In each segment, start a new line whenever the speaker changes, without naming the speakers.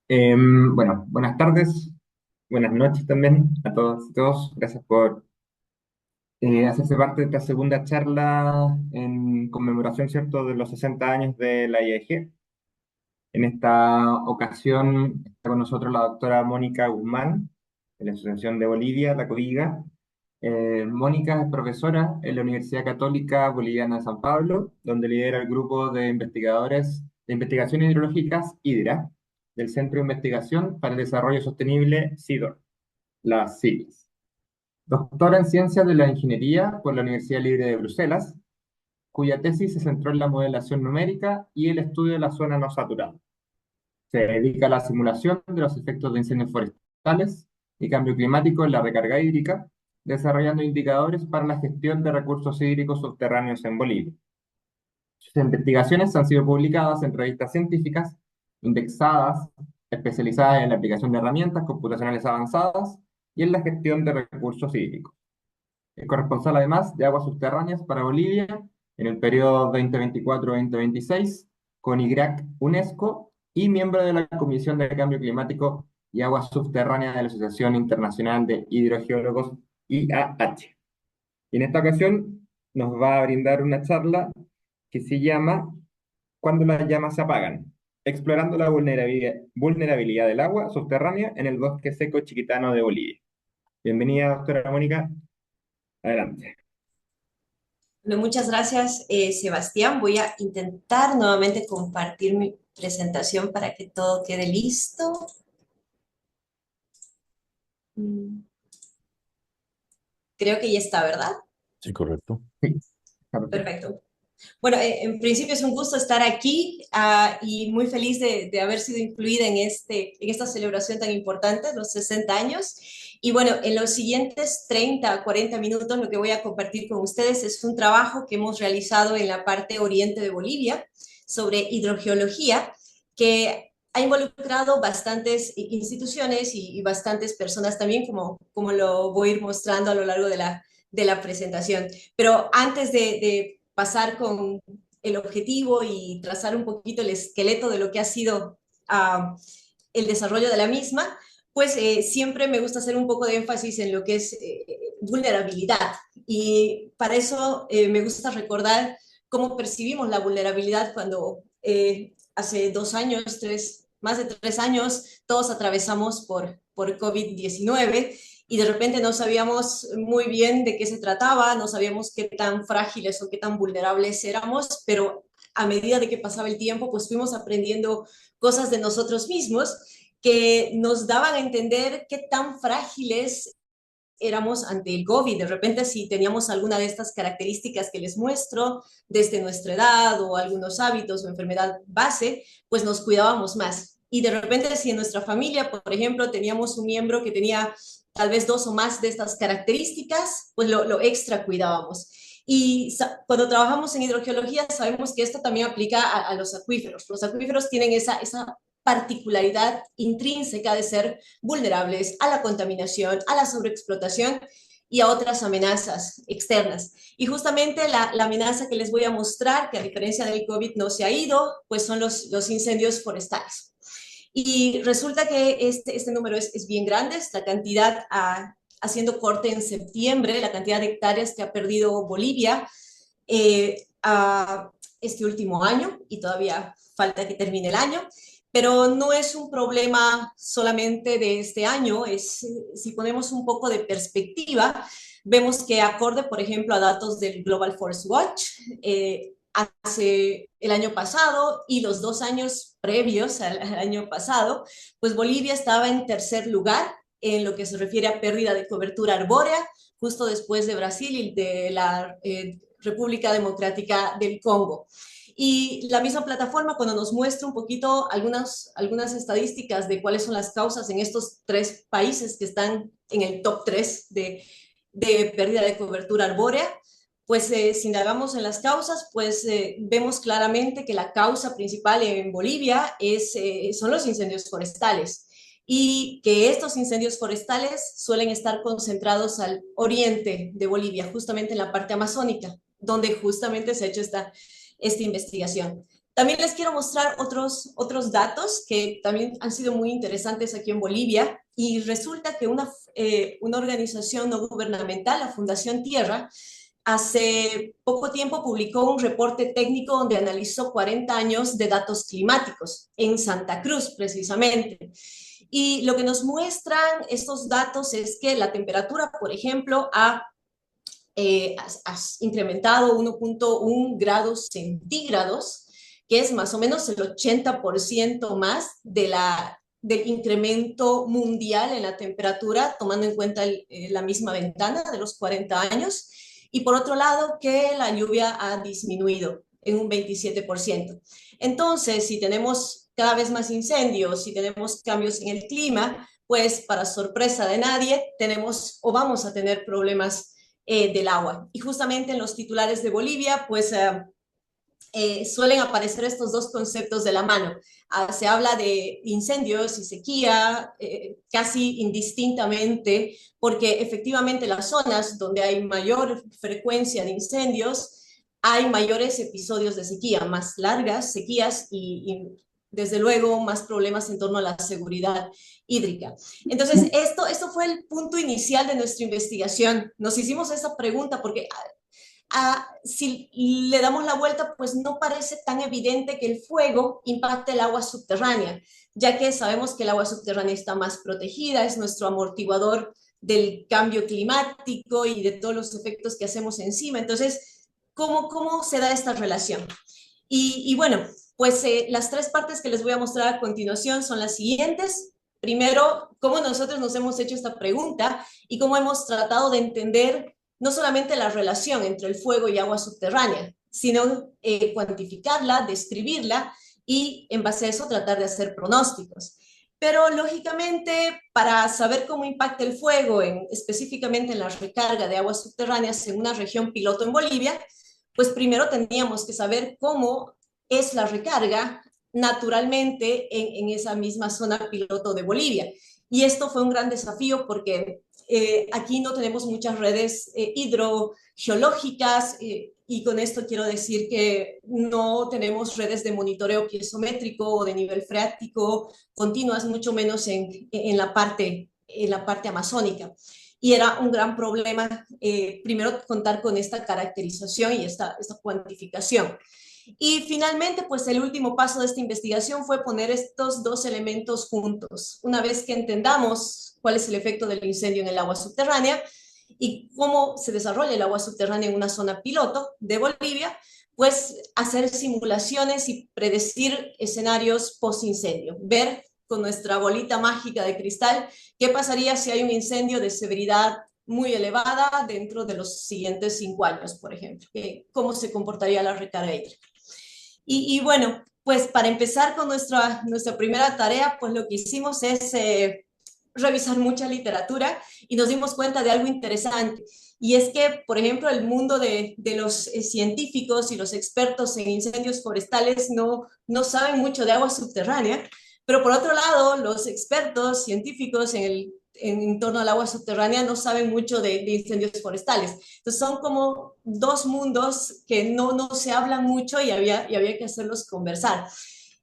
Bueno, buenas tardes, buenas noches también a todas y todos. Gracias por hacerse parte de esta segunda charla en conmemoración, ¿cierto?, de los 60 años de la IAG. En esta ocasión está con nosotros la doctora Mónica Guzmán, de la Asociación de Bolivia, la COVIGA. Mónica es profesora en la Universidad Católica Boliviana de San Pablo, donde lidera el grupo de investigadores de investigaciones hidrológicas HIDRA, del Centro de Investigación para el Desarrollo Sostenible CIDOR, las siglas. Doctora en Ciencias de la Ingeniería por la Universidad Libre de Bruselas, cuya tesis se centró en la modelación numérica y el estudio de la zona no saturada. Se dedica a la simulación de los efectos de incendios forestales y cambio climático en la recarga hídrica, desarrollando indicadores para la gestión de recursos hídricos subterráneos en Bolivia. Sus investigaciones han sido publicadas en revistas científicas, indexadas, especializadas en la aplicación de herramientas computacionales avanzadas y en la gestión de recursos hídricos. Es corresponsal además de aguas subterráneas para Bolivia en el periodo 2024-2026 con IGRAC UNESCO y miembro de la Comisión de Cambio Climático y Aguas Subterráneas de la Asociación Internacional de Hidrogeólogos IAH. Y en esta ocasión nos va a brindar una charla que se llama Cuando las llamas se apagan, explorando la vulnerabilidad del agua subterránea en el bosque seco chiquitano de Bolivia. Bienvenida, doctora Mónica. Adelante.
Bueno, muchas gracias, Sebastián. Voy a intentar nuevamente compartir mi presentación para que todo quede listo. Mm, Creo que ya está, ¿verdad?
Sí, correcto.
Sí, está perfecto.
Perfecto. Bueno, en principio es un gusto estar aquí y muy feliz de haber sido incluida en esta celebración tan importante, los 60 años. Y bueno, en los siguientes 30 a 40 minutos lo que voy a compartir con ustedes es un trabajo que hemos realizado en la parte oriente de Bolivia sobre hidrogeología, que ha involucrado bastantes instituciones y bastantes personas también, como lo voy a ir mostrando a lo largo de la presentación. Pero antes de pasar con el objetivo y trazar un poquito el esqueleto de lo que ha sido el desarrollo de la misma, pues siempre me gusta hacer un poco de énfasis en lo que es vulnerabilidad. Y para eso me gusta recordar cómo percibimos la vulnerabilidad cuando hace 2 años, más de 3 años, todos atravesamos por COVID-19 y de repente no sabíamos muy bien de qué se trataba, no sabíamos qué tan frágiles o qué tan vulnerables éramos, pero a medida de que pasaba el tiempo, pues fuimos aprendiendo cosas de nosotros mismos que nos daban a entender qué tan frágiles éramos ante el COVID. De repente, si teníamos alguna de estas características que les muestro desde nuestra edad o algunos hábitos o enfermedad base, pues nos cuidábamos más. Y de repente, si en nuestra familia, por ejemplo, teníamos un miembro que tenía tal vez dos o más de estas características, pues lo extra cuidábamos. Y cuando trabajamos en hidrogeología sabemos que esto también aplica a los acuíferos. Los acuíferos tienen esa particularidad intrínseca de ser vulnerables a la contaminación, a la sobreexplotación y a otras amenazas externas. Y justamente la amenaza que les voy a mostrar, que a diferencia del COVID no se ha ido, pues son los incendios forestales. Y resulta que este número es bien grande, esta cantidad, haciendo corte en septiembre, la cantidad de hectáreas que ha perdido Bolivia este último año, y todavía falta que termine el año, pero no es un problema solamente de este año, si ponemos un poco de perspectiva, vemos que acorde, por ejemplo, a datos del Global Forest Watch, hace el año pasado y los 2 años previos al año pasado, pues Bolivia estaba en tercer lugar en lo que se refiere a pérdida de cobertura arbórea, justo después de Brasil y de la República Democrática del Congo. Y la misma plataforma, cuando nos muestra un poquito algunas estadísticas de cuáles son las causas en estos 3 países que están en el top 3 de pérdida de cobertura arbórea, pues si indagamos en las causas, pues vemos claramente que la causa principal en Bolivia son los incendios forestales y que estos incendios forestales suelen estar concentrados al oriente de Bolivia, justamente en la parte amazónica, donde justamente se ha hecho esta investigación. También les quiero mostrar otros datos que también han sido muy interesantes aquí en Bolivia, y resulta que una organización no gubernamental, la Fundación Tierra, hace poco tiempo publicó un reporte técnico donde analizó 40 años de datos climáticos en Santa Cruz, precisamente. Y lo que nos muestran estos datos es que la temperatura, por ejemplo, ha incrementado 1.1 grados centígrados, que es más o menos el 80% más del incremento mundial en la temperatura, tomando en cuenta la misma ventana de los 40 años. Y por otro lado, que la lluvia ha disminuido en un 27%. Entonces, si tenemos cada vez más incendios, si tenemos cambios en el clima, pues para sorpresa de nadie, tenemos o vamos a tener problemas del agua. Y justamente en los titulares de Bolivia, pues suelen aparecer estos dos conceptos de la mano. Se habla de incendios y sequía casi indistintamente, porque efectivamente las zonas donde hay mayor frecuencia de incendios, hay mayores episodios de sequía, más largas sequías y desde luego más problemas en torno a la seguridad hídrica. Entonces, esto fue el punto inicial de nuestra investigación. Nos hicimos esa pregunta porque si le damos la vuelta, pues no parece tan evidente que el fuego impacte el agua subterránea, ya que sabemos que el agua subterránea está más protegida, es nuestro amortiguador del cambio climático y de todos los efectos que hacemos encima. Entonces, ¿cómo se da esta relación? Y bueno, pues las tres partes que les voy a mostrar a continuación son las siguientes. Primero, cómo nosotros nos hemos hecho esta pregunta y cómo hemos tratado de entender no solamente la relación entre el fuego y agua subterránea, sino cuantificarla, describirla y en base a eso tratar de hacer pronósticos. Pero lógicamente, para saber cómo impacta el fuego específicamente en la recarga de aguas subterráneas en una región piloto en Bolivia, pues primero tendríamos que saber cómo es la recarga naturalmente en esa misma zona piloto de Bolivia. Y esto fue un gran desafío porque aquí no tenemos muchas redes hidrogeológicas y con esto quiero decir que no tenemos redes de monitoreo piezométrico o de nivel freático continuas, mucho menos en la parte amazónica. Y era un gran problema, primero, contar con esta caracterización y esta cuantificación. Y finalmente, pues el último paso de esta investigación fue poner estos dos elementos juntos. Una vez que entendamos cuál es el efecto del incendio en el agua subterránea y cómo se desarrolla el agua subterránea en una zona piloto de Bolivia, pues hacer simulaciones y predecir escenarios post-incendio, ver con nuestra bolita mágica de cristal qué pasaría si hay un incendio de severidad muy elevada dentro de los siguientes 5 años, por ejemplo, cómo se comportaría la recarga hídrica. Y bueno, pues para empezar con nuestra primera tarea, pues lo que hicimos es revisar mucha literatura y nos dimos cuenta de algo interesante. Y es que, por ejemplo, el mundo de los científicos y los expertos en incendios forestales no saben mucho de agua subterránea, pero por otro lado, los expertos científicos en torno al agua subterránea no saben mucho de incendios forestales. Entonces son como dos mundos que no se hablan mucho y había que hacerlos conversar.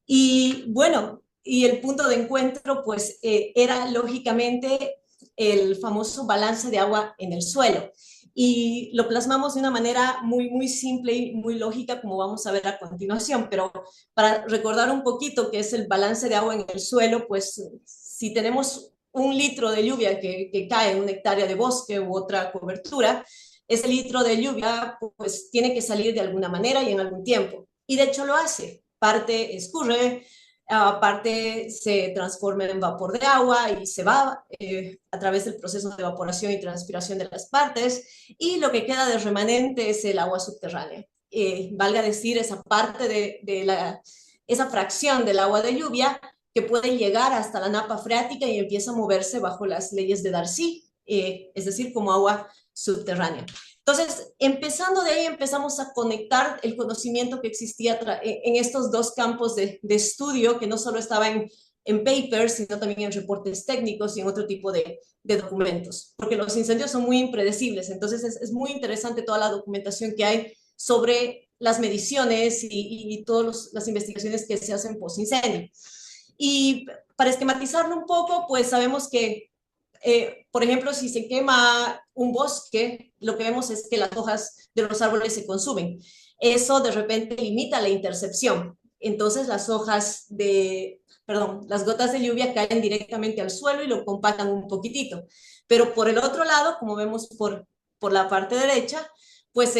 Y bueno, y el punto de encuentro pues era lógicamente el famoso balance de agua en el suelo. Y lo plasmamos de una manera muy simple y muy lógica, como vamos a ver a continuación. Pero para recordar un poquito qué es el balance de agua en el suelo, pues si tenemos 1 litro de lluvia que cae en una hectárea de bosque u otra cobertura, ese litro de lluvia pues tiene que salir de alguna manera y en algún tiempo. Y de hecho lo hace. Parte escurre, aparte se transforma en vapor de agua y se va a través del proceso de evaporación y transpiración de las partes, y lo que queda de remanente es el agua subterránea. Valga decir, esa parte esa fracción del agua de lluvia que puede llegar hasta la napa freática y empieza a moverse bajo las leyes de Darcy, es decir, como agua subterránea. Entonces, empezando de ahí, empezamos a conectar el conocimiento que existía en estos dos campos de estudio, que no solo estaba en papers, sino también en reportes técnicos y en otro tipo de documentos, porque los incendios son muy impredecibles. Entonces, es muy interesante toda la documentación que hay sobre las mediciones y todas las investigaciones que se hacen post-incendio. Y para esquematizarlo un poco, pues sabemos que, por ejemplo, si se quema un bosque, lo que vemos es que las hojas de los árboles se consumen. Eso de repente limita la intercepción. Entonces las gotas de lluvia caen directamente al suelo y lo compactan un poquitito. Pero por el otro lado, como vemos por la parte derecha, pues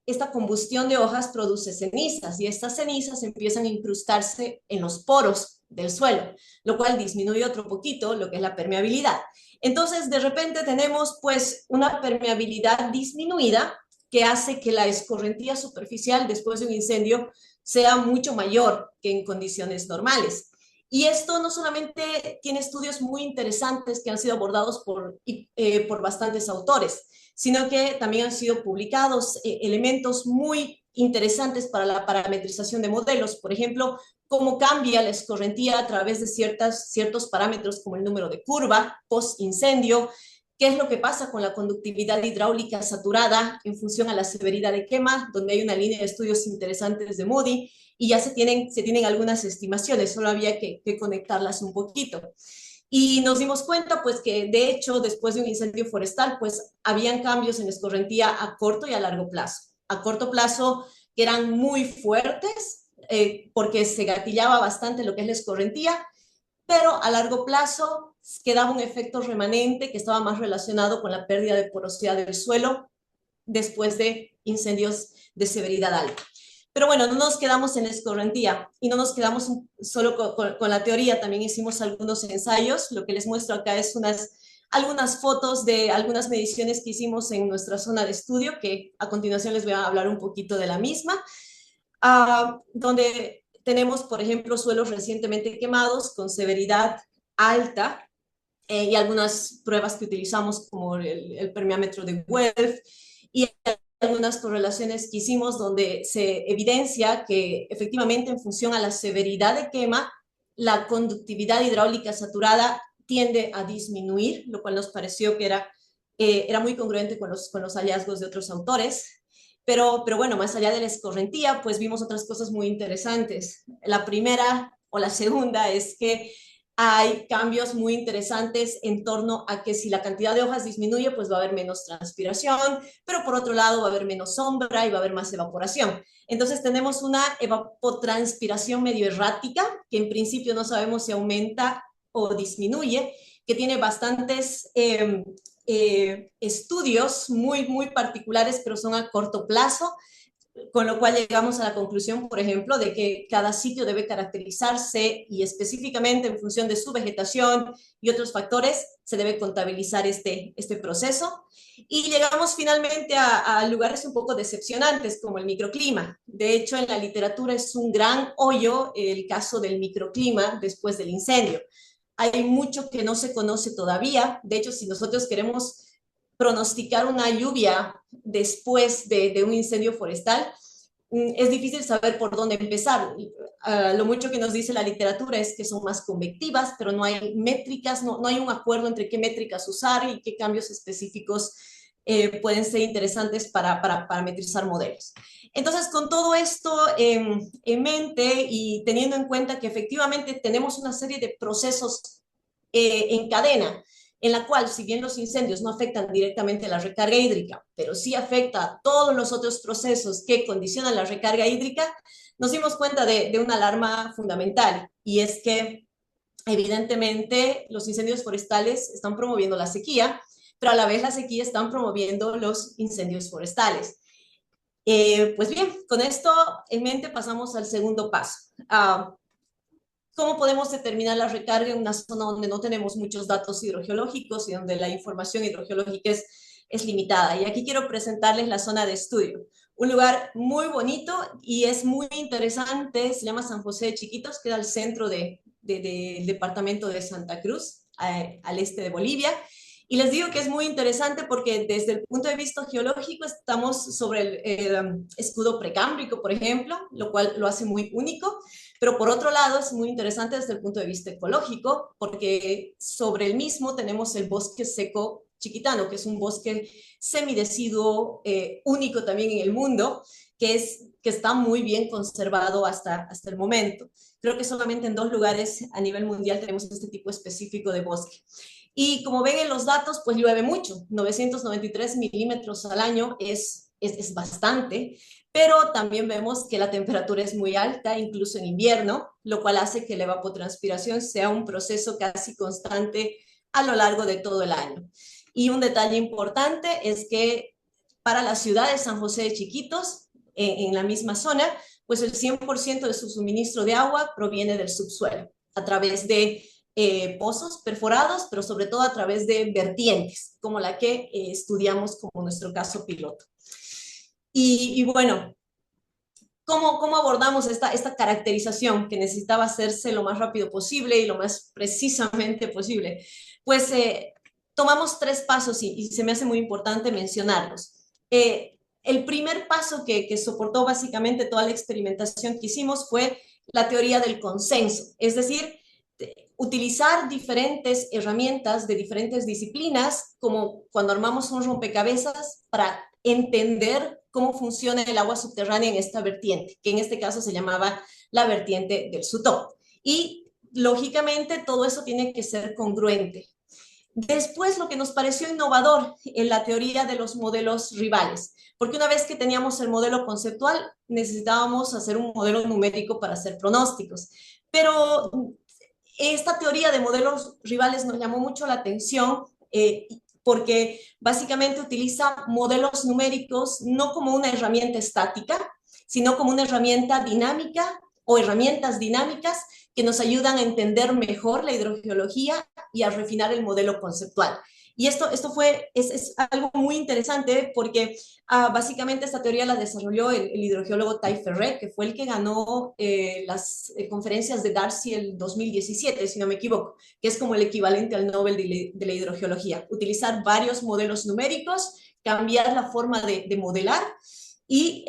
esta combustión de hojas produce cenizas y estas cenizas empiezan a incrustarse en los poros del suelo, lo cual disminuye otro poquito lo que es la permeabilidad. Entonces, de repente tenemos pues una permeabilidad disminuida que hace que la escorrentía superficial después de un incendio sea mucho mayor que en condiciones normales. Y esto no solamente tiene estudios muy interesantes que han sido abordados por bastantes autores, sino que también han sido publicados elementos muy interesantes para la parametrización de modelos. Por ejemplo, cómo cambia la escorrentía a través de ciertos parámetros como el número de curva post-incendio, qué es lo que pasa con la conductividad hidráulica saturada en función a la severidad de quema, donde hay una línea de estudios interesantes de Moody, y ya se tienen algunas estimaciones, solo había que conectarlas un poquito. Y nos dimos cuenta, pues, que de hecho, después de un incendio forestal, pues, habían cambios en la escorrentía a corto y a largo plazo. A corto plazo, que eran muy fuertes, porque se gatillaba bastante lo que es la escorrentía, pero a largo plazo quedaba un efecto remanente que estaba más relacionado con la pérdida de porosidad del suelo después de incendios de severidad alta. Pero bueno, no nos quedamos en la escorrentía y no nos quedamos solo con la teoría, también hicimos algunos ensayos. Lo que les muestro acá es algunas fotos de algunas mediciones que hicimos en nuestra zona de estudio, que a continuación les voy a hablar un poquito de la misma, donde tenemos, por ejemplo, suelos recientemente quemados con severidad alta, y algunas pruebas que utilizamos como el permeámetro de Guelph y algunas correlaciones que hicimos donde se evidencia que efectivamente en función a la severidad de quema, la conductividad hidráulica saturada tiende a disminuir, lo cual nos pareció que era muy congruente con los hallazgos de otros autores. Pero bueno, más allá de la escorrentía, pues vimos otras cosas muy interesantes. La primera o la segunda es que hay cambios muy interesantes en torno a que si la cantidad de hojas disminuye, pues va a haber menos transpiración, pero por otro lado va a haber menos sombra y va a haber más evaporación. Entonces tenemos una evapotranspiración medio errática, que en principio no sabemos si aumenta o disminuye, que tiene bastantes estudios muy particulares, pero son a corto plazo, con lo cual llegamos a la conclusión, por ejemplo, de que cada sitio debe caracterizarse y específicamente en función de su vegetación y otros factores se debe contabilizar este proceso. Y llegamos finalmente a lugares un poco decepcionantes como el microclima. De hecho, en la literatura es un gran hoyo el caso del microclima después del incendio. Hay mucho que no se conoce todavía. De hecho, si nosotros queremos pronosticar una lluvia después de un incendio forestal, es difícil saber por dónde empezar. Lo mucho que nos dice la literatura es que son más convectivas, pero no hay métricas, no hay un acuerdo entre qué métricas usar y qué cambios específicos pueden ser interesantes para parametrizar modelos. Entonces, con todo esto en mente y teniendo en cuenta que efectivamente tenemos una serie de procesos en cadena, en la cual, si bien los incendios no afectan directamente a la recarga hídrica, pero sí afecta a todos los otros procesos que condicionan la recarga hídrica, nos dimos cuenta de una alarma fundamental, y es que evidentemente los incendios forestales están promoviendo la sequía, pero a la vez la sequía están promoviendo los incendios forestales. Pues bien, con esto en mente pasamos al segundo paso. ¿Cómo podemos determinar la recarga en una zona donde no tenemos muchos datos hidrogeológicos y donde la información hidrogeológica es limitada? Y aquí quiero presentarles la zona de estudio. Un lugar muy bonito y es muy interesante, se llama San José de Chiquitos, queda al centro del departamento de Santa Cruz, al este de Bolivia. Y les digo que es muy interesante porque desde el punto de vista geológico estamos sobre el escudo precámbrico, por ejemplo, lo cual lo hace muy único. Pero por otro lado es muy interesante desde el punto de vista ecológico, porque sobre el mismo tenemos el bosque seco chiquitano, que es un bosque semideciduo único también en el mundo, que está muy bien conservado hasta el momento. Creo que solamente en 2 lugares a nivel mundial tenemos este tipo específico de bosque. Y como ven en los datos, pues llueve mucho, 993 milímetros al año es bastante, pero también vemos que la temperatura es muy alta, incluso en invierno, lo cual hace que la evapotranspiración sea un proceso casi constante a lo largo de todo el año. Y un detalle importante es que para la ciudad de San José de Chiquitos, en la misma zona, pues el 100% de su suministro de agua proviene del subsuelo, a través de pozos perforados, pero sobre todo a través de vertientes, como la que estudiamos como nuestro caso piloto. Y bueno, ¿cómo abordamos esta caracterización que necesitaba hacerse lo más rápido posible y lo más precisamente posible? Pues tomamos 3 pasos y se me hace muy importante mencionarlos. El primer paso que soportó básicamente toda la experimentación que hicimos fue la teoría del consenso, es decir, utilizar diferentes herramientas de diferentes disciplinas, como cuando armamos un rompecabezas, para entender cómo funciona el agua subterránea en esta vertiente, que en este caso se llamaba la vertiente del Sutó. Y lógicamente todo eso tiene que ser congruente. Después, lo que nos pareció innovador en la teoría de los modelos rivales, porque una vez que teníamos el modelo conceptual, necesitábamos hacer un modelo numérico para hacer pronósticos. Pero esta teoría de modelos rivales nos llamó mucho la atención porque básicamente utiliza modelos numéricos no como una herramienta estática, sino como una herramienta dinámica o herramientas dinámicas que nos ayudan a entender mejor la hidrogeología y a refinar el modelo conceptual. Y esto es algo muy interesante porque básicamente esta teoría la desarrolló el hidrogeólogo Ty Ferret, que fue el que ganó las conferencias de Darcy el 2017, si no me equivoco, que es como el equivalente al Nobel de la hidrogeología. Utilizar varios modelos numéricos, cambiar la forma de modelar y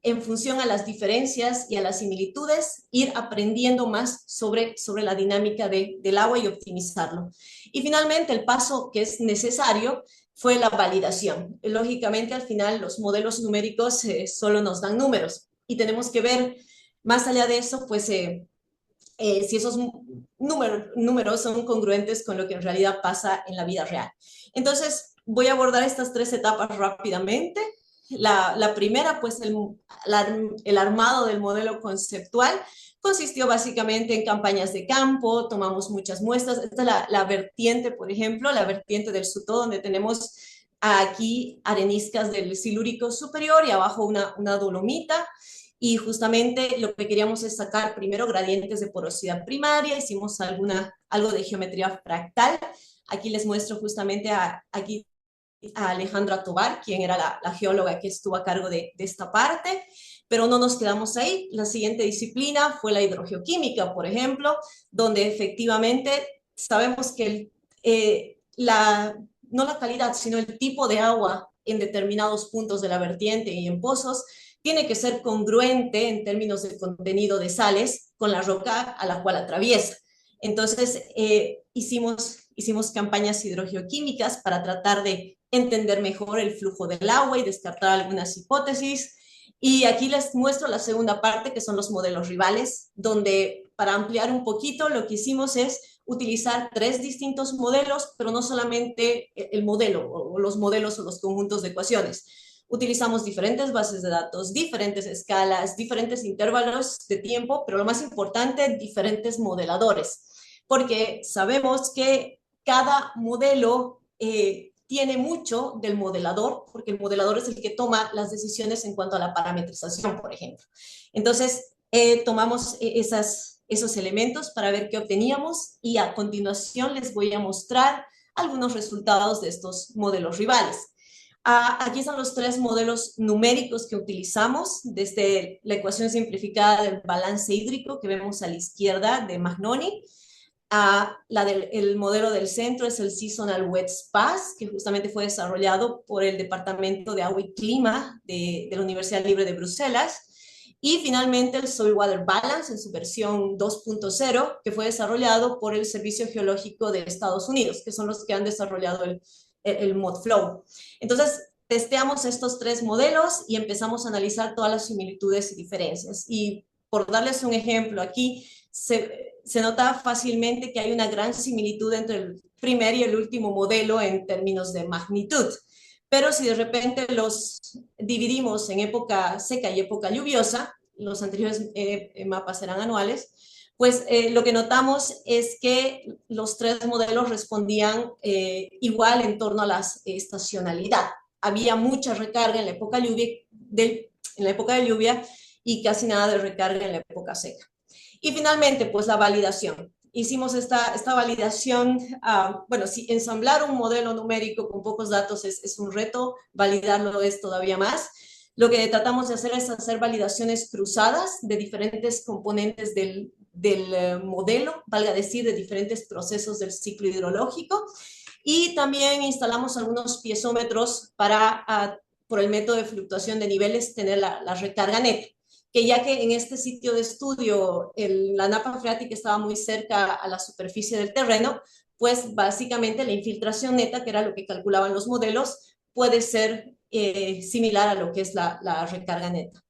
en función a las diferencias y a las similitudes, ir aprendiendo más sobre la dinámica del agua y optimizarlo. Y finalmente, el paso que es necesario fue la validación. Lógicamente, al final, los modelos numéricos solo nos dan números y tenemos que ver más allá de eso, pues si esos números son congruentes con lo que en realidad pasa en la vida real. Entonces, voy a abordar estas 3 etapas rápidamente. La primera, pues el armado del modelo conceptual consistió básicamente en campañas de campo, tomamos muchas muestras. Esta es la vertiente, por ejemplo, la vertiente del Sutó, donde tenemos aquí areniscas del Silúrico superior y abajo una dolomita. Y justamente lo que queríamos es sacar primero gradientes de porosidad primaria, hicimos algo de geometría fractal. Aquí les muestro justamente aquí a Alejandra Tobar, quien era la geóloga que estuvo a cargo de esta parte, pero no nos quedamos ahí. La siguiente disciplina fue la hidrogeoquímica, por ejemplo, donde efectivamente sabemos que no la calidad, sino el tipo de agua en determinados puntos de la vertiente y en pozos tiene que ser congruente en términos de contenido de sales con la roca a la cual atraviesa. Entonces, hicimos campañas hidrogeoquímicas para tratar de entender mejor el flujo del agua y descartar algunas hipótesis. Y aquí les muestro la segunda parte, que son los modelos rivales, donde para ampliar un poquito lo que hicimos es utilizar 3 distintos modelos, pero no solamente el modelo o los modelos o los conjuntos de ecuaciones. Utilizamos diferentes bases de datos, diferentes escalas, diferentes intervalos de tiempo, pero lo más importante, diferentes modeladores, porque sabemos que cada modelo tiene mucho del modelador, porque el modelador es el que toma las decisiones en cuanto a la parametrización, por ejemplo. Entonces, tomamos esos elementos para ver qué obteníamos y a continuación les voy a mostrar algunos resultados de estos modelos rivales. Aquí están los 3 modelos numéricos que utilizamos, desde la ecuación simplificada del balance hídrico que vemos a la izquierda de Magnoni. El modelo del centro es el Seasonal Wet Spas, que justamente fue desarrollado por el Departamento de Agua y Clima de la Universidad Libre de Bruselas. Y finalmente el Soil Water Balance en su versión 2.0, que fue desarrollado por el Servicio Geológico de Estados Unidos, que son los que han desarrollado el ModFlow. Entonces, testeamos estos tres modelos y empezamos a analizar todas las similitudes y diferencias. Y por darles un ejemplo, aquí se nota fácilmente que hay una gran similitud entre el primer y el último modelo en términos de magnitud. Pero si de repente los dividimos en época seca y época lluviosa, los anteriores mapas eran anuales, pues lo que notamos es que los tres modelos respondían igual en torno a la estacionalidad. Había mucha recarga en la época de lluvia y casi nada de recarga en la época seca. Y finalmente, pues la validación. Hicimos esta validación, bueno, si ensamblar un modelo numérico con pocos datos es un reto, validarlo es todavía más. Lo que tratamos de hacer es hacer validaciones cruzadas de diferentes componentes del modelo, valga decir, de diferentes procesos del ciclo hidrológico. Y también instalamos algunos piezómetros para, por el método de fluctuación de niveles, tener la recarga neta, que ya que en este sitio de estudio la napa freática estaba muy cerca a la superficie del terreno, pues básicamente la infiltración neta, que era lo que calculaban los modelos, puede ser similar a lo que es la recarga neta.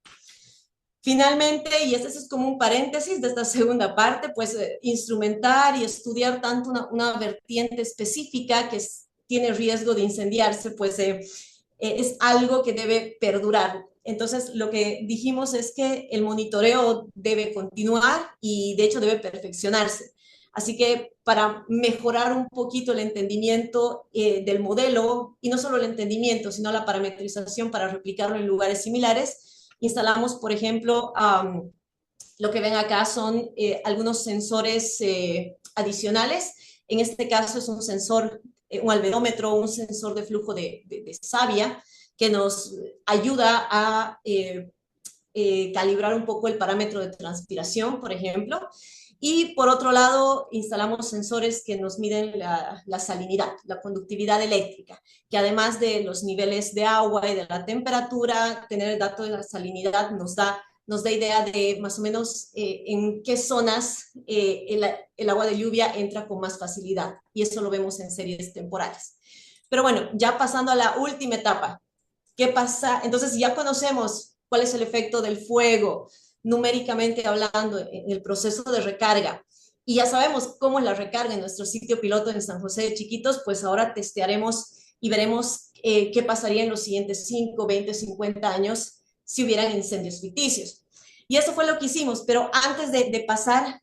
Finalmente, y este es como un paréntesis de esta segunda parte, pues instrumentar y estudiar tanto una vertiente específica que tiene riesgo de incendiarse, pues es algo que debe perdurar. Entonces, lo que dijimos es que el monitoreo debe continuar y de hecho debe perfeccionarse. Así que para mejorar un poquito el entendimiento del modelo, y no solo el entendimiento, sino la parametrización para replicarlo en lugares similares, instalamos, por ejemplo, lo que ven acá son algunos sensores adicionales. En este caso es un sensor, un alberómetro, un sensor de flujo de savia que nos ayuda a calibrar un poco el parámetro de transpiración, por ejemplo. Y por otro lado, instalamos sensores que nos miden la salinidad, la conductividad eléctrica, que además de los niveles de agua y de la temperatura, tener el dato de la salinidad nos da idea de más o menos en qué zonas el agua de lluvia entra con más facilidad. Y eso lo vemos en series temporales. Pero bueno, ya pasando a la última etapa, ¿qué pasa? Entonces ya conocemos cuál es el efecto del fuego, numéricamente hablando, en el proceso de recarga. Y ya sabemos cómo es la recarga en nuestro sitio piloto en San José de Chiquitos, pues ahora testearemos y veremos qué pasaría en los siguientes 5, 20, 50 años si hubieran incendios ficticios. Y eso fue lo que hicimos, pero antes de pasar,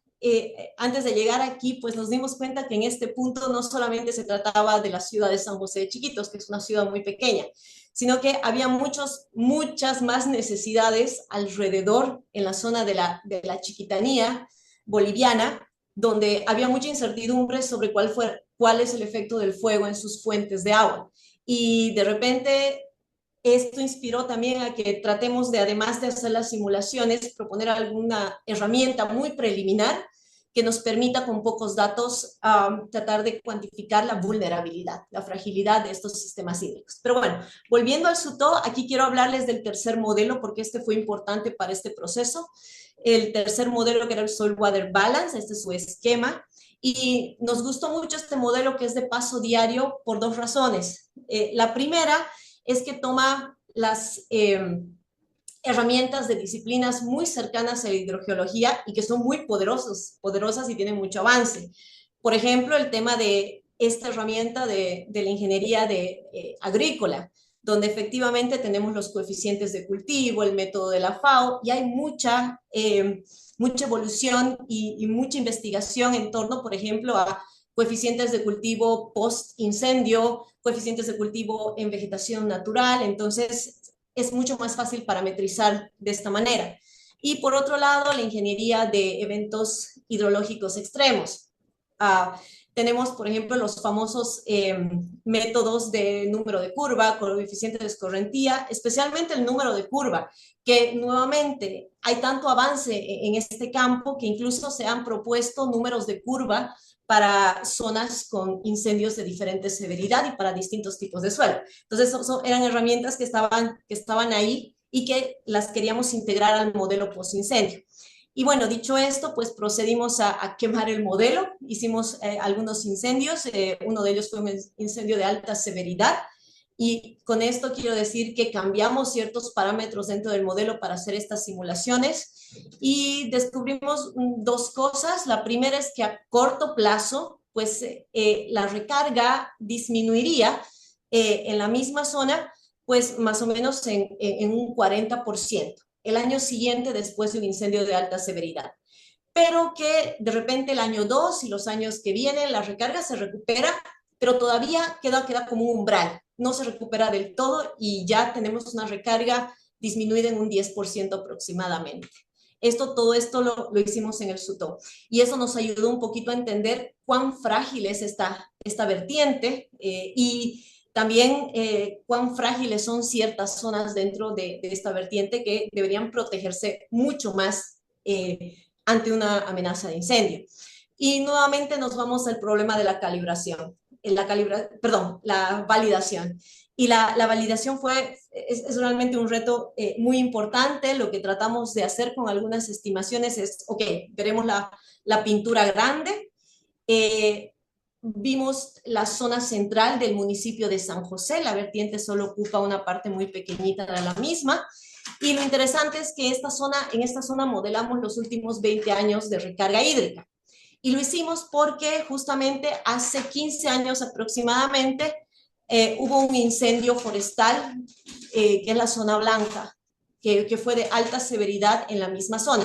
antes de llegar aquí, pues nos dimos cuenta que en este punto no solamente se trataba de la ciudad de San José de Chiquitos, que es una ciudad muy pequeña, sino que había muchas más necesidades alrededor en la zona de la Chiquitanía boliviana, donde había mucha incertidumbre sobre cuál es el efecto del fuego en sus fuentes de agua. Y de repente esto inspiró también a que tratemos de, además de hacer las simulaciones, proponer alguna herramienta muy preliminar que nos permita con pocos datos tratar de cuantificar la vulnerabilidad, la fragilidad de estos sistemas hídricos. Pero bueno, volviendo al SUTO, aquí quiero hablarles del tercer modelo porque este fue importante para este proceso. El tercer modelo que era el Soil Water Balance, este es su esquema. Y nos gustó mucho este modelo que es de paso diario por dos razones. La primera es que toma las herramientas de disciplinas muy cercanas a la hidrogeología y que son muy poderosas y tienen mucho avance. Por ejemplo, el tema de esta herramienta de la ingeniería agrícola, donde efectivamente tenemos los coeficientes de cultivo, el método de la FAO, y hay mucha evolución y mucha investigación en torno, por ejemplo, a coeficientes de cultivo post-incendio, coeficientes de cultivo en vegetación natural. Entonces, es mucho más fácil parametrizar de esta manera. Y por otro lado, la ingeniería de eventos hidrológicos extremos. Tenemos, por ejemplo, los famosos métodos de número de curva, coeficiente de escorrentía, especialmente el número de curva, que nuevamente hay tanto avance en este campo que incluso se han propuesto números de curva para zonas con incendios de diferente severidad y para distintos tipos de suelo. Entonces, eran herramientas que estaban ahí y que las queríamos integrar al modelo post-incendio. Y bueno, dicho esto, pues procedimos a quemar el modelo, hicimos algunos incendios, uno de ellos fue un incendio de alta severidad, Y con esto quiero decir que cambiamos ciertos parámetros dentro del modelo para hacer estas simulaciones y descubrimos dos cosas. La primera es que a corto plazo, pues la recarga disminuiría en la misma zona, pues más o menos en un 40% el año siguiente después de un incendio de alta severidad. Pero que de repente el año 2 y los años que vienen la recarga se recupera, pero todavía queda como un umbral, no se recupera del todo y ya tenemos una recarga disminuida en un 10% aproximadamente. Todo esto lo hicimos en el SUTO y eso nos ayudó un poquito a entender cuán frágil es esta vertiente y también cuán frágiles son ciertas zonas dentro de esta vertiente que deberían protegerse mucho más ante una amenaza de incendio. Y nuevamente nos vamos al problema de la calibración, la validación. Y la validación es realmente un reto muy importante. Lo que tratamos de hacer con algunas estimaciones es, ok, veremos la pintura grande, vimos la zona central del municipio de San José, la vertiente solo ocupa una parte muy pequeñita de la misma, y lo interesante es que en esta zona modelamos los últimos 20 años de recarga hídrica. Y lo hicimos porque justamente hace 15 años aproximadamente hubo un incendio forestal, que es la zona blanca, que fue de alta severidad en la misma zona.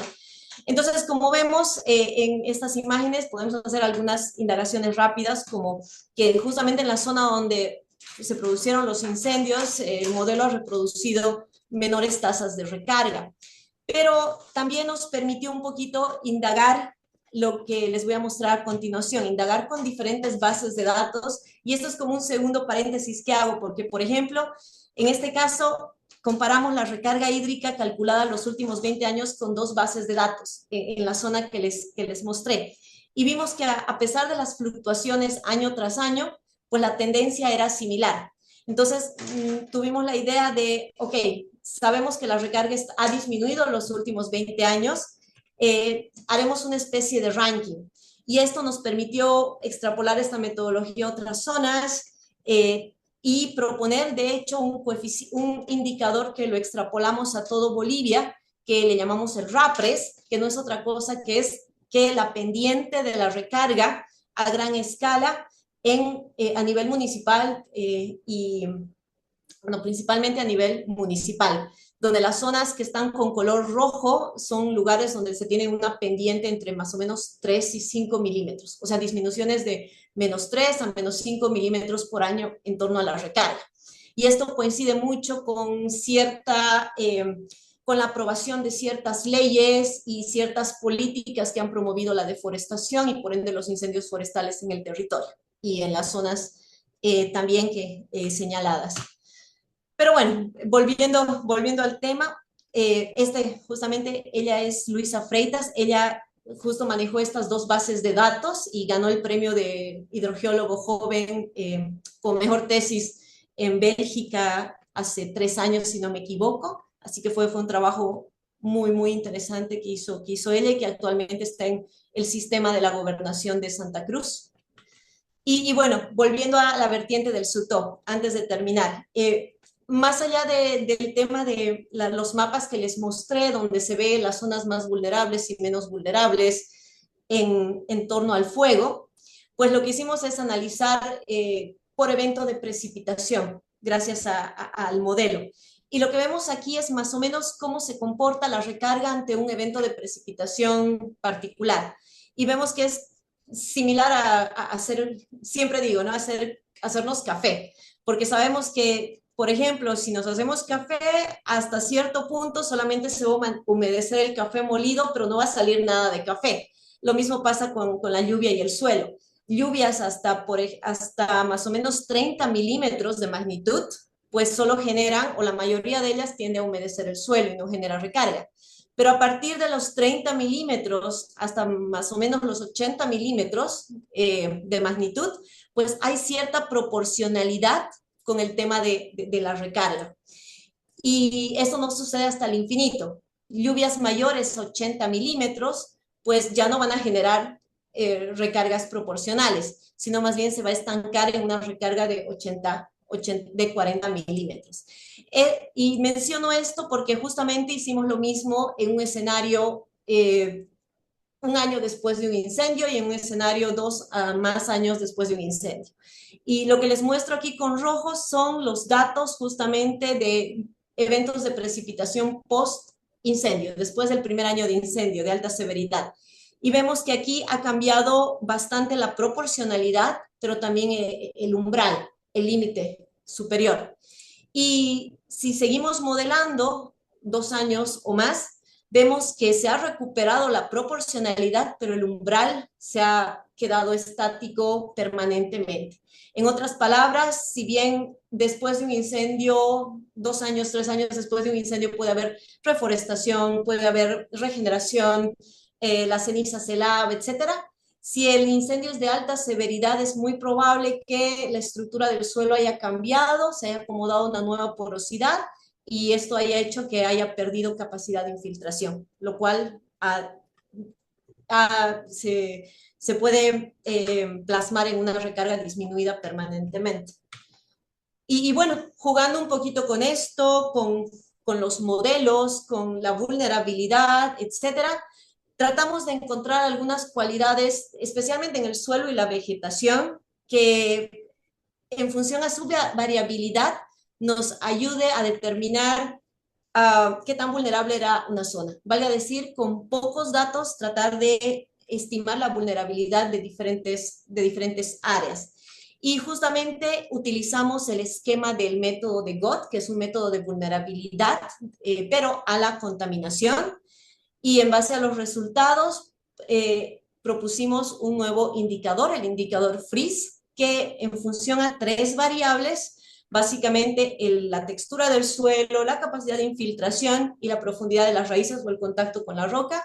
Entonces, como vemos en estas imágenes, podemos hacer algunas indagaciones rápidas, como que justamente en la zona donde se produjeron los incendios, el modelo ha reproducido menores tasas de recarga. Pero también nos permitió un poquito indagar lo que les voy a mostrar a continuación, indagar con diferentes bases de datos, y esto es como un segundo paréntesis que hago, porque, por ejemplo, en este caso, comparamos la recarga hídrica calculada en los últimos 20 años con dos bases de datos en la zona que les mostré. Y vimos que a pesar de las fluctuaciones año tras año, pues la tendencia era similar. Entonces, tuvimos la idea de, ok, sabemos que la recarga ha disminuido en los últimos 20 años, haremos una especie de ranking. Y esto nos permitió extrapolar esta metodología a otras zonas, y proponer, de hecho, un indicador que lo extrapolamos a todo Bolivia, que le llamamos el RAPRES, que no es otra cosa que es que la pendiente de la recarga a gran escala a nivel municipal y bueno, principalmente a nivel municipal, donde las zonas que están con color rojo son lugares donde se tiene una pendiente entre más o menos 3 y 5 milímetros, o sea, disminuciones de menos 3 a menos 5 milímetros por año en torno a la recarga. Y esto coincide mucho con la aprobación de ciertas leyes y ciertas políticas que han promovido la deforestación y por ende los incendios forestales en el territorio y en las zonas también señaladas. Pero bueno, volviendo al tema, justamente ella es Luisa Freitas, ella justo manejó estas dos bases de datos y ganó el premio de hidrogeólogo joven con mejor tesis en Bélgica hace 3 años, si no me equivoco. Así que fue un trabajo muy, muy interesante que hizo ella y que actualmente está en el sistema de la gobernación de Santa Cruz. Y bueno, volviendo a la vertiente del SUTO, antes de terminar, más allá del tema de los mapas que les mostré, donde se ve las zonas más vulnerables y menos vulnerables en torno al fuego, pues lo que hicimos es analizar por evento de precipitación, gracias al modelo. Y lo que vemos aquí es más o menos cómo se comporta la recarga ante un evento de precipitación particular. Y vemos que es similar a hacer, siempre digo, ¿no? Hacernos café, porque sabemos que, por ejemplo, si nos hacemos café, hasta cierto punto solamente se va a humedecer el café molido, pero no va a salir nada de café. Lo mismo pasa con la lluvia y el suelo. Lluvias hasta más o menos 30 milímetros de magnitud, pues solo generan, o la mayoría de ellas tiende a humedecer el suelo y no genera recarga. Pero a partir de los 30 milímetros hasta más o menos los 80 milímetros de magnitud, pues hay cierta proporcionalidad con el tema de la recarga. Y eso no sucede hasta el infinito. Lluvias mayores a 80 milímetros, pues ya no van a generar recargas proporcionales, sino más bien se va a estancar en una recarga de 80 de 40 milímetros. Y menciono esto porque justamente hicimos lo mismo en un escenario un año después de un incendio y en un escenario más años después de un incendio. Y lo que les muestro aquí con rojo son los datos justamente de eventos de precipitación post incendio, después del primer año de incendio de alta severidad. Y vemos que aquí ha cambiado bastante la proporcionalidad, pero también el umbral, el límite superior. Y si seguimos modelando 2 años o más, vemos que se ha recuperado la proporcionalidad, pero el umbral se ha quedado estático permanentemente. En otras palabras, si bien después de un incendio, 2 años, 3 años después de un incendio puede haber reforestación, puede haber regeneración, la ceniza se lava, etcétera. Si el incendio es de alta severidad, es muy probable que la estructura del suelo haya cambiado, se haya acomodado una nueva porosidad y esto haya hecho que haya perdido capacidad de infiltración, lo cual se puede plasmar en una recarga disminuida permanentemente. Y bueno, jugando un poquito con esto, con los modelos, con la vulnerabilidad, etcétera, tratamos de encontrar algunas cualidades, especialmente en el suelo y la vegetación, que en función a su variabilidad nos ayude a determinar qué tan vulnerable era una zona. Vale a decir, con pocos datos, tratar de estimar la vulnerabilidad de diferentes áreas. Y justamente utilizamos el esquema del método de GOT, que es un método de vulnerabilidad, pero a la contaminación. Y en base a los resultados, propusimos un nuevo indicador, el indicador FRIES, que en función a 3 variables, básicamente la textura del suelo, la capacidad de infiltración y la profundidad de las raíces o el contacto con la roca,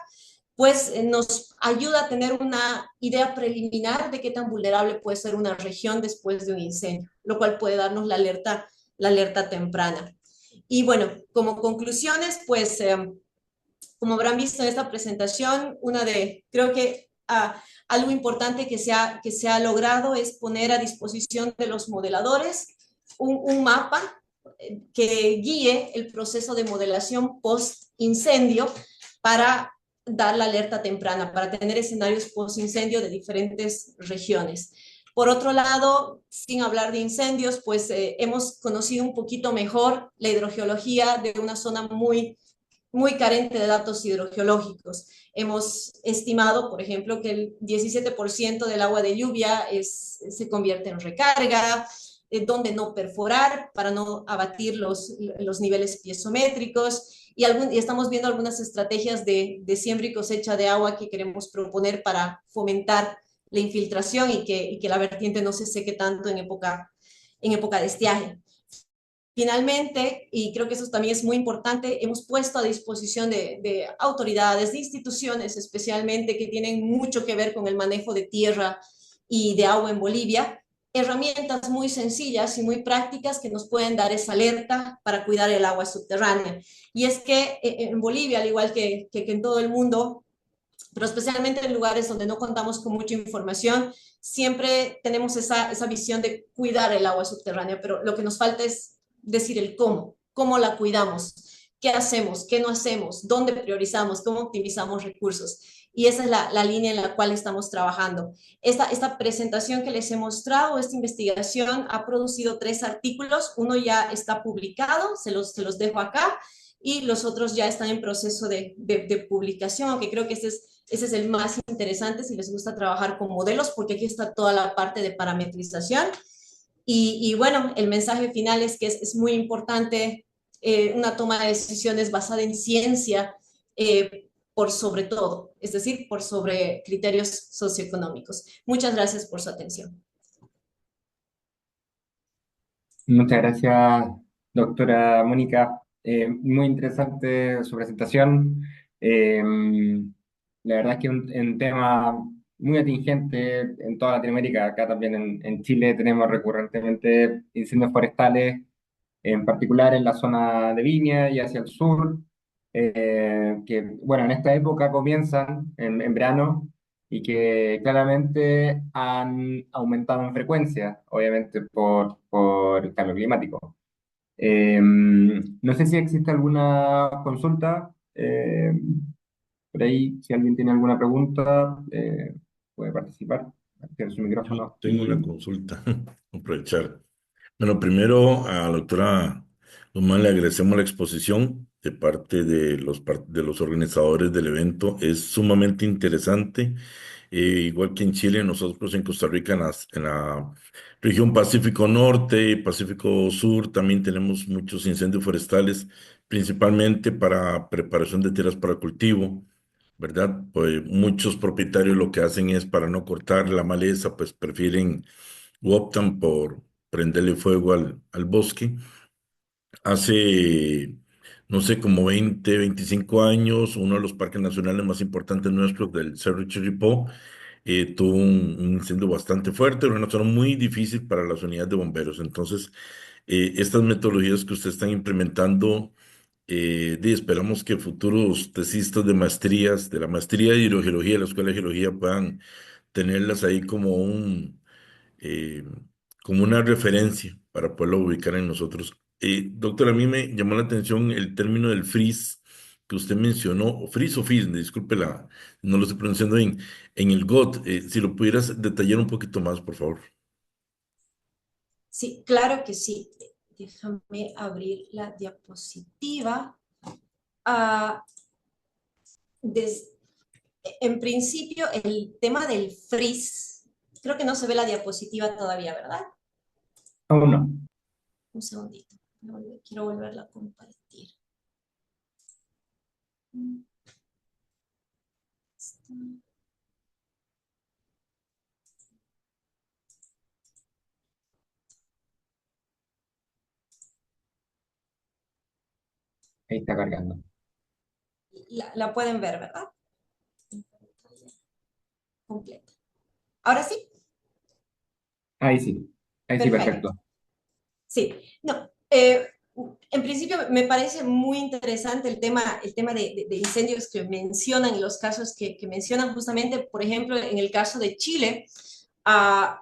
pues nos ayuda a tener una idea preliminar de qué tan vulnerable puede ser una región después de un incendio, lo cual puede darnos la alerta temprana. Y bueno, como conclusiones, pues como habrán visto en esta presentación, creo que algo importante que se ha logrado es poner a disposición de los modeladores un mapa que guíe el proceso de modelación post-incendio para dar la alerta temprana, para tener escenarios post-incendio de diferentes regiones. Por otro lado, sin hablar de incendios, pues hemos conocido un poquito mejor la hidrogeología de una zona muy carente de datos hidrogeológicos. Hemos estimado, por ejemplo, que el 17% del agua de lluvia se convierte en recarga, donde no perforar para no abatir los niveles piezométricos. Y estamos viendo algunas estrategias de siembra y cosecha de agua que queremos proponer para fomentar la infiltración y que la vertiente no se seque tanto en época de estiaje. Finalmente, y creo que eso también es muy importante, hemos puesto a disposición de autoridades, de instituciones especialmente que tienen mucho que ver con el manejo de tierra y de agua en Bolivia, herramientas muy sencillas y muy prácticas que nos pueden dar esa alerta para cuidar el agua subterránea. Y es que en Bolivia, al igual que en todo el mundo, pero especialmente en lugares donde no contamos con mucha información, siempre tenemos esa visión de cuidar el agua subterránea, pero lo que nos falta es decir el cómo la cuidamos, qué hacemos, qué no hacemos, dónde priorizamos, cómo optimizamos recursos. Y esa es la línea en la cual estamos trabajando. Esta presentación que les he mostrado, esta investigación ha producido 3 artículos, uno ya está publicado, se los dejo acá, y los otros ya están en proceso de publicación, aunque creo que ese es el más interesante si les gusta trabajar con modelos, porque aquí está toda la parte de parametrización. Y bueno, el mensaje final es que es muy importante una toma de decisiones basada en ciencia por sobre todo, es decir, por sobre criterios socioeconómicos. Muchas gracias por su atención.
Muchas gracias, doctora Mónica. Muy interesante su presentación. La verdad es que es un tema muy atingente en toda Latinoamérica. Acá también en Chile tenemos recurrentemente incendios forestales, en particular en la zona de Viña y hacia el sur, que bueno, en esta época comienzan en verano. y que claramente han aumentado en frecuencia, obviamente por el cambio climático. No sé si existe alguna consulta por ahí, si alguien tiene alguna pregunta, puede participar, activar su
Yo
micrófono
tengo una
y...
consulta, aprovechar. Bueno, primero a la doctora Guzmán le agradecemos la exposición de parte de de los organizadores del evento. Es sumamente interesante. Igual que en Chile, nosotros en Costa Rica, en la región Pacífico Norte y Pacífico Sur, también tenemos muchos incendios forestales, principalmente para preparación de tierras para cultivo, ¿verdad? Pues muchos propietarios lo que hacen es para no cortar la maleza, pues prefieren o optan por prenderle fuego al bosque. Hace, no sé, como 20 25 años, uno de los parques nacionales más importantes nuestros, del Cerro Chirripó, tuvo un incendio bastante fuerte, era una zona muy difícil para las unidades de bomberos. Entonces, estas metodologías que ustedes están implementando, esperamos que futuros tesistas de maestrías, de la maestría de hidrogeología, de la Escuela de Geología, puedan tenerlas ahí eh, como una referencia para poderlo ubicar en nosotros. Doctor, a mí me llamó la atención el término del freeze que usted mencionó, o freeze o FIS, disculpe no lo estoy pronunciando bien, en el GOT. Si lo pudieras detallar un poquito más, por favor.
Sí, claro que sí. Déjame abrir la diapositiva. Ah, des- en principio, el tema del freeze, creo que no se ve la diapositiva todavía, ¿verdad?
Aún no.
Un segundito. Quiero volverla a compartir.
Ahí está cargando.
La pueden ver, ¿verdad? Completa. Ahora sí,
Ahí sí. Ahí sí,
perfecto.
perfecto.
Sí, no, en principio me parece muy interesante el tema de incendios que mencionan y los casos que mencionan justamente, por ejemplo, en el caso de Chile.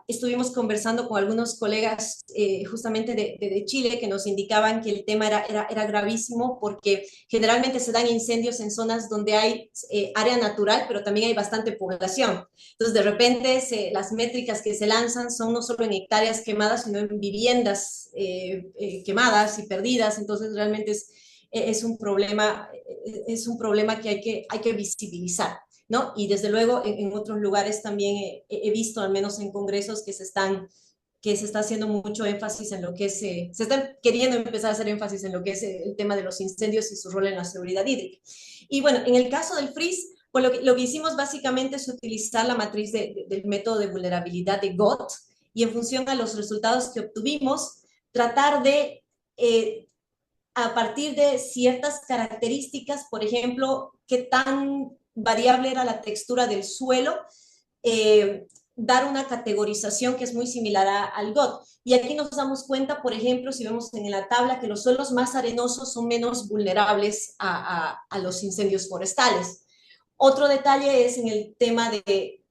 Estuvimos conversando con algunos colegas justamente de Chile que nos indicaban que el tema era gravísimo porque generalmente se dan incendios en zonas donde hay área natural, pero también hay bastante población. Entonces, de repente, las métricas que se lanzan son no solo en hectáreas quemadas, sino en viviendas quemadas y perdidas. Entonces, realmente es un problema que hay que visibilizar. ¿No? Y desde luego en otros lugares también he visto, al menos en congresos, que se está haciendo mucho énfasis en lo que es, se está queriendo empezar a hacer énfasis en lo que es el tema de los incendios y su rol en la seguridad hídrica. Y bueno, en el caso del freeze, pues lo que hicimos básicamente es utilizar la matriz del método de vulnerabilidad de GOT y en función a los resultados que obtuvimos, tratar de a partir de ciertas características, por ejemplo, qué tan variable era la textura del suelo, dar una categorización que es muy similar al GOT. Y aquí nos damos cuenta, por ejemplo, si vemos en la tabla, que los suelos más arenosos son menos vulnerables a los incendios forestales. Otro detalle es en el tema de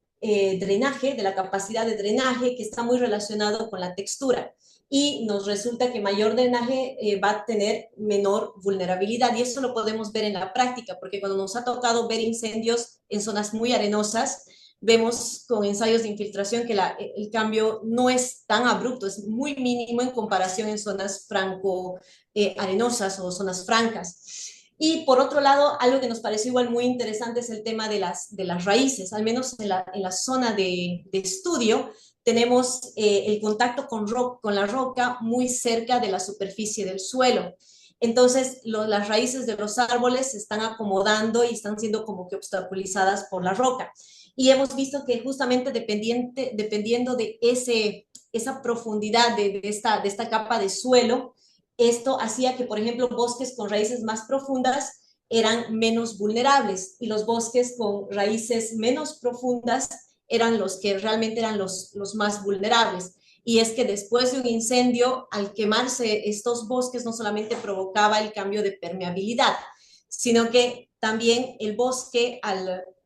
drenaje, de la capacidad de drenaje, que está muy relacionado con la textura. Y nos resulta que mayor drenaje va a tener menor vulnerabilidad. Y eso lo podemos ver en la práctica, porque cuando nos ha tocado ver incendios en zonas muy arenosas, vemos con ensayos de infiltración que el cambio no es tan abrupto, es muy mínimo en comparación en zonas franco arenosas o zonas francas. Y por otro lado, algo que nos pareció igual muy interesante es el tema de las raíces, al menos en la zona de estudio, tenemos el contacto con la roca muy cerca de la superficie del suelo. Entonces, las raíces de los árboles se están acomodando y están siendo como que obstaculizadas por la roca. Y hemos visto que justamente dependiendo de esa profundidad de esta capa de suelo, esto hacía que, por ejemplo, bosques con raíces más profundas eran menos vulnerables y los bosques con raíces menos profundas eran los que realmente eran los más vulnerables. Y es que después de un incendio, al quemarse estos bosques, no solamente provocaba el cambio de permeabilidad, sino que también el bosque,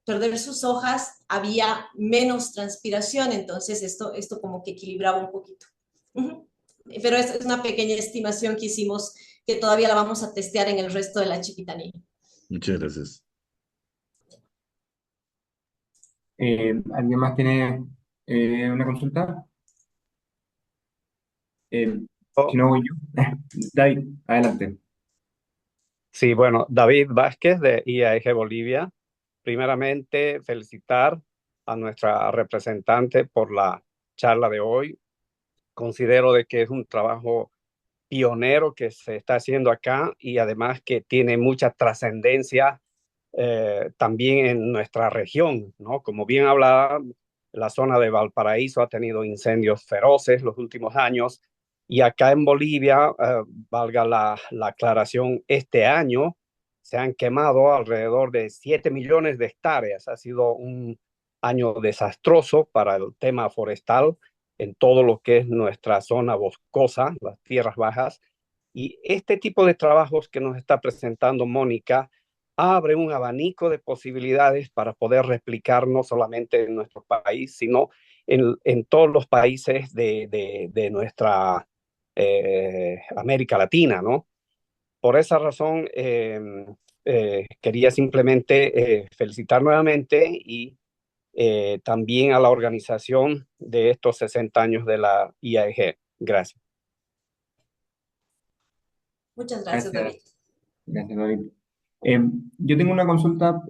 perder sus hojas había menos transpiración, entonces esto como que equilibraba un poquito. Uh-huh. Pero es una pequeña estimación que hicimos que todavía la vamos a testear en el resto de la chiquitanía.
Muchas gracias.
¿Alguien más tiene una consulta? Si
Oh,
no, voy yo. David, adelante.
sí, bueno, David Vázquez de IAEG Bolivia. Primeramente, felicitar a nuestra representante por la charla de hoy. Considero de que es un trabajo pionero que se está haciendo acá y además que tiene mucha trascendencia también en nuestra región, ¿no? Como bien hablaba, la zona de Valparaíso ha tenido incendios feroces los últimos años y acá en Bolivia, valga la aclaración, este año se han quemado alrededor de 7 millones de hectáreas. Ha sido un año desastroso para el tema forestal en todo lo que es nuestra zona boscosa, las tierras bajas. Y este tipo de trabajos que nos está presentando Mónica abre un abanico de posibilidades para poder replicar no solamente en nuestro país, sino en todos los países de nuestra América Latina, ¿no? Por esa razón, quería simplemente felicitar nuevamente y también a la organización de estos 60 años de la IAEG. Gracias.
Muchas gracias,
Gracias,
David.
gracias, David. Yo tengo una consulta.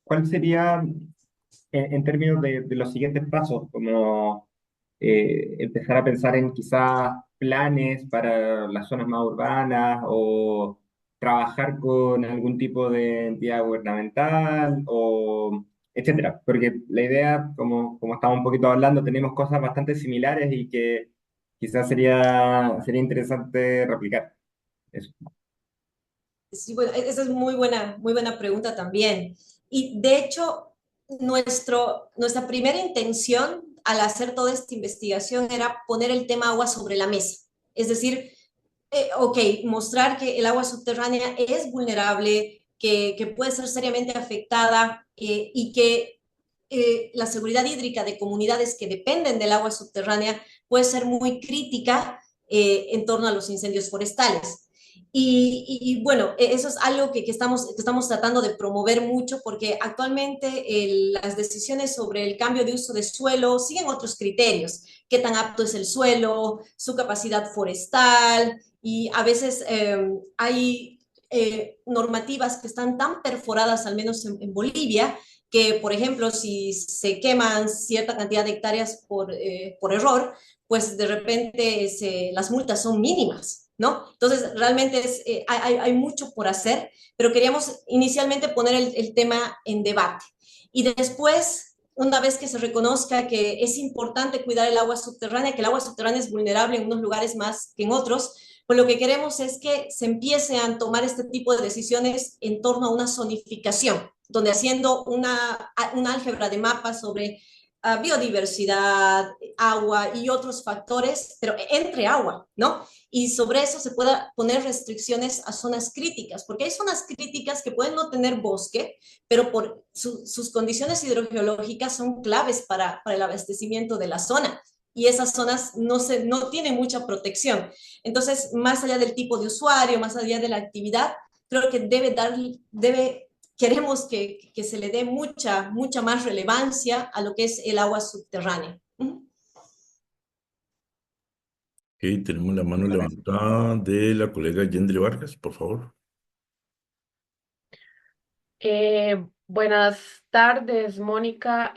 ¿Cuál sería, en términos de los siguientes pasos, como empezar a pensar en quizás planes para las zonas más urbanas o trabajar con algún tipo de entidad gubernamental o etcétera? Porque la idea, como estamos un poquito hablando, tenemos cosas bastante similares y que quizás sería interesante replicar. Eso.
Sí, bueno, esa es muy buena pregunta también. Y de hecho, nuestra primera intención al hacer toda esta investigación era poner el tema agua sobre la mesa. Es decir, ok, mostrar que el agua subterránea es vulnerable, que puede ser seriamente afectada y que la seguridad hídrica de comunidades que dependen del agua subterránea puede ser muy crítica en torno a los incendios forestales. Bueno, eso es algo que estamos tratando de promover mucho porque actualmente las decisiones sobre el cambio de uso de suelo siguen otros criterios. ¿Qué tan apto es el suelo? Su capacidad forestal. Y a veces hay normativas que están tan perforadas, al menos en Bolivia, que, por ejemplo, si se queman cierta cantidad de hectáreas por error, pues de repente las multas son mínimas, ¿no? Entonces, realmente hay mucho por hacer, pero queríamos inicialmente poner el tema en debate. Y después, una vez que se reconozca que es importante cuidar el agua subterránea, que el agua subterránea es vulnerable en unos lugares más que en otros, pues lo que queremos es que se empiece a tomar este tipo de decisiones en torno a una zonificación, donde haciendo una álgebra de mapas sobre biodiversidad, agua y otros factores, pero entre agua, ¿no? Y sobre eso se pueda poner restricciones a zonas críticas, porque hay zonas críticas que pueden no tener bosque, pero por sus condiciones hidrogeológicas son claves para el abastecimiento de la zona. Y esas zonas no tienen mucha protección. Entonces, más allá del tipo de usuario, más allá de la actividad, creo que queremos que se le dé mucha más relevancia a lo que es el agua subterránea.
Ok, tenemos la mano levantada de la colega Yendri Vargas, por favor.
Buenas tardes, Mónica.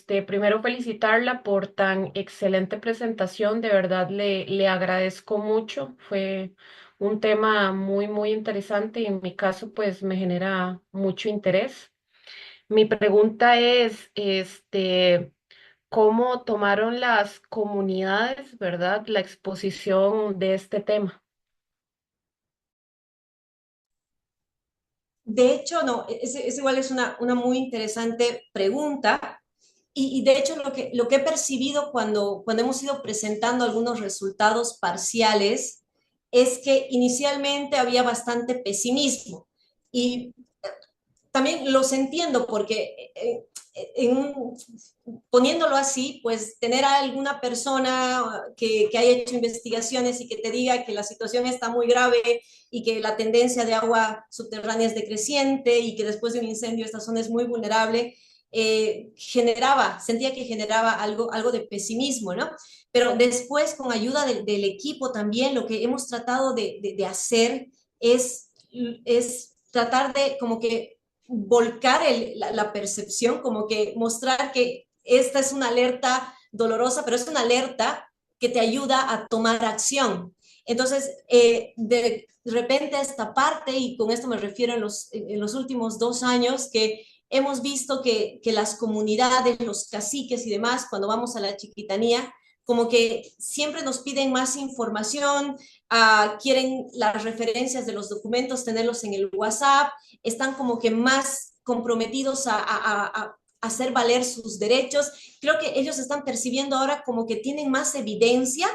Primero felicitarla por tan excelente presentación. De verdad le agradezco mucho. Fue un tema muy interesante y en mi caso, pues me genera mucho interés. Mi pregunta es, ¿cómo tomaron las comunidades, verdad, la exposición de este tema?
De hecho, no, es igual es una muy interesante pregunta. Y de hecho, lo que he percibido cuando hemos ido presentando algunos resultados parciales es que inicialmente había bastante pesimismo. Y también los entiendo porque poniéndolo así, pues tener a alguna persona que haya hecho investigaciones y que te diga que la situación está muy grave y que la tendencia de agua subterránea es decreciente y que después de un incendio esta zona es muy vulnerable, sentía que generaba algo de pesimismo, ¿no? Pero después, con ayuda del equipo también, lo que hemos tratado de hacer es tratar de como que volcar la percepción, como que mostrar que esta es una alerta dolorosa, pero es una alerta que te ayuda a tomar acción. Entonces, de repente esta parte, y con esto me refiero en los últimos 2 años, que hemos visto que las comunidades, los caciques y demás, cuando vamos a la chiquitanía, como que siempre nos piden más información, quieren las referencias de los documentos, tenerlos en el WhatsApp, están como que más comprometidos a hacer valer sus derechos. Creo que ellos están percibiendo ahora como que tienen más evidencia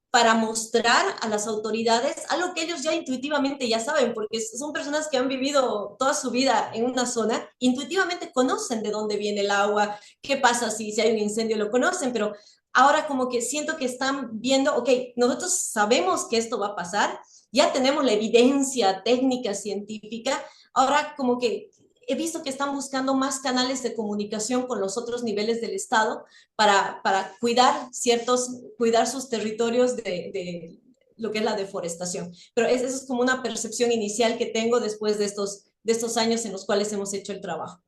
para mostrar a las autoridades algo que ellos ya intuitivamente ya saben, porque son personas que han vivido toda su vida en una zona, intuitivamente conocen de dónde viene el agua, qué pasa si hay un incendio, lo conocen, pero ahora como que siento que están viendo, ok, nosotros sabemos que esto va a pasar, ya tenemos la evidencia técnica, científica, ahora como que he visto que están buscando más canales de comunicación con los otros niveles del Estado para cuidar sus territorios de lo que es la deforestación. Pero eso es como una percepción inicial que tengo después de estos años en los cuales hemos hecho el trabajo.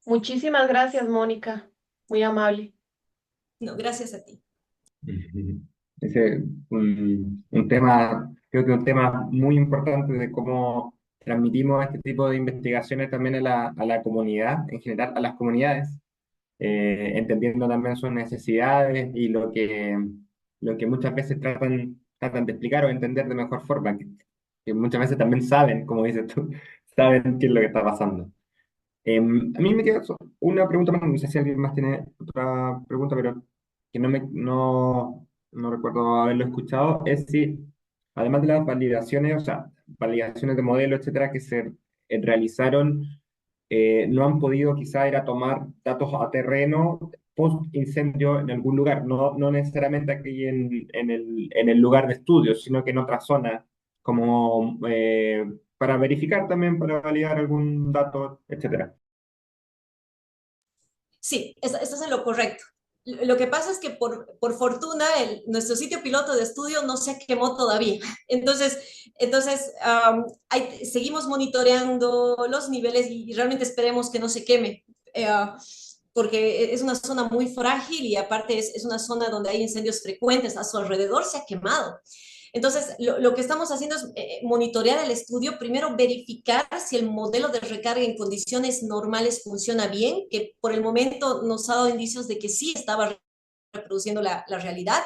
Muchísimas gracias, Mónica. Muy amable.
No, gracias a ti.
Ujú.
Ese, un tema, creo que un tema muy importante de cómo transmitimos este tipo de investigaciones también a la comunidad, en general a las comunidades, entendiendo también sus necesidades y lo que muchas veces tratan de explicar o entender de mejor forma, que muchas veces también saben, como dices tú, saben qué es lo que está pasando. A mí me queda una pregunta más, no sé si alguien más tiene otra pregunta, pero que no recuerdo haberlo escuchado, es si, además de las validaciones, o sea, validaciones de modelo, etcétera, que se realizaron, no han podido quizá ir a tomar datos a terreno post incendio en algún lugar, no necesariamente aquí en el lugar de estudio, sino que en otra zona, como para verificar también, para validar algún dato, etcétera.
Sí, estás en lo correcto. Lo que pasa es que por fortuna nuestro sitio piloto de estudio no se quemó todavía. Entonces seguimos monitoreando los niveles y realmente esperemos que no se queme, porque es una zona muy frágil y aparte es una zona donde hay incendios frecuentes. A su alrededor se ha quemado. Entonces, lo que estamos haciendo es monitorear el estudio, primero verificar si el modelo de recarga en condiciones normales funciona bien, que por el momento nos ha dado indicios de que sí estaba reproduciendo la realidad,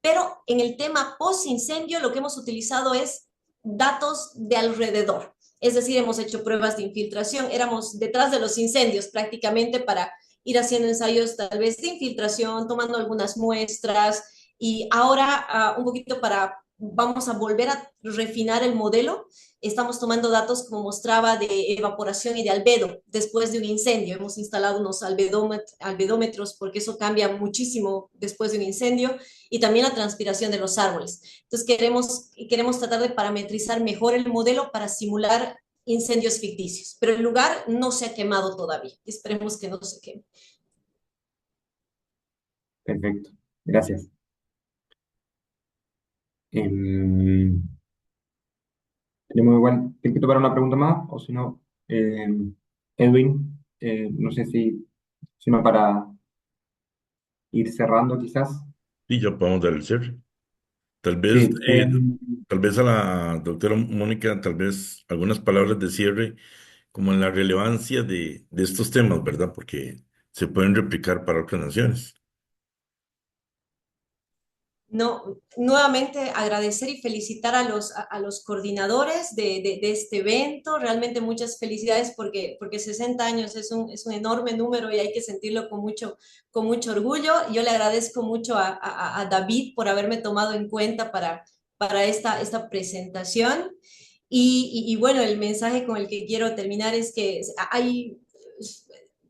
pero en el tema post-incendio lo que hemos utilizado es datos de alrededor. Es decir, hemos hecho pruebas de infiltración, éramos detrás de los incendios prácticamente para ir haciendo ensayos tal vez de infiltración, tomando algunas muestras y ahora un poquito vamos a volver a refinar el modelo. Estamos tomando datos, como mostraba, de evaporación y de albedo después de un incendio. Hemos instalado unos albedómetros porque eso cambia muchísimo después de un incendio y también la transpiración de los árboles. Entonces queremos tratar de parametrizar mejor el modelo para simular incendios ficticios, pero el lugar no se ha quemado todavía. Esperemos que no se queme.
Perfecto, gracias. Em, Tenemos igual tiempo para una pregunta más, o si no, Edwin, no sé si no para ir cerrando quizás.
Y ya podemos dar el cierre. Tal vez,
Sí,
tal vez a la doctora Mónica, tal vez algunas palabras de cierre, como en la relevancia de estos temas, ¿verdad? Porque se pueden replicar para otras naciones.
No, nuevamente agradecer y felicitar a los coordinadores de este evento. Realmente muchas felicidades porque 60 años es un enorme número y hay que sentirlo con mucho orgullo. Yo le agradezco mucho a David por haberme tomado en cuenta para esta presentación. Y bueno, el mensaje con el que quiero terminar es que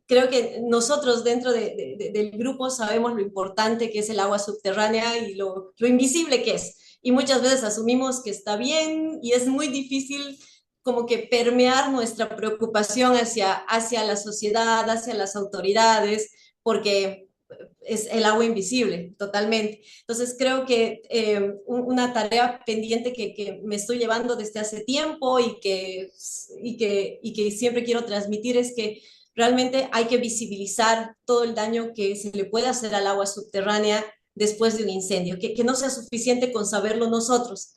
creo que nosotros dentro del grupo sabemos lo importante que es el agua subterránea y lo invisible que es. Y muchas veces asumimos que está bien y es muy difícil como que permear nuestra preocupación hacia la sociedad, hacia las autoridades, porque es el agua invisible, totalmente. Entonces creo que una tarea pendiente que me estoy llevando desde hace tiempo y que siempre quiero transmitir es que realmente hay que visibilizar todo el daño que se le puede hacer al agua subterránea después de un incendio, que no sea suficiente con saberlo nosotros.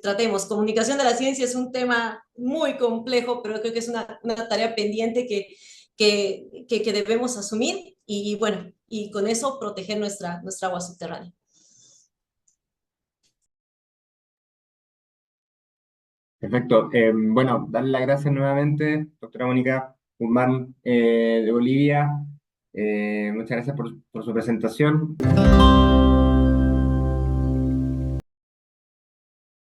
Tratemos, comunicación de la ciencia es un tema muy complejo, pero creo que es una tarea pendiente que debemos asumir y bueno, y con eso proteger nuestra agua subterránea.
Perfecto. Bueno, darle las gracias nuevamente, doctora Mónica Guzmán, de Bolivia. Muchas gracias por su presentación.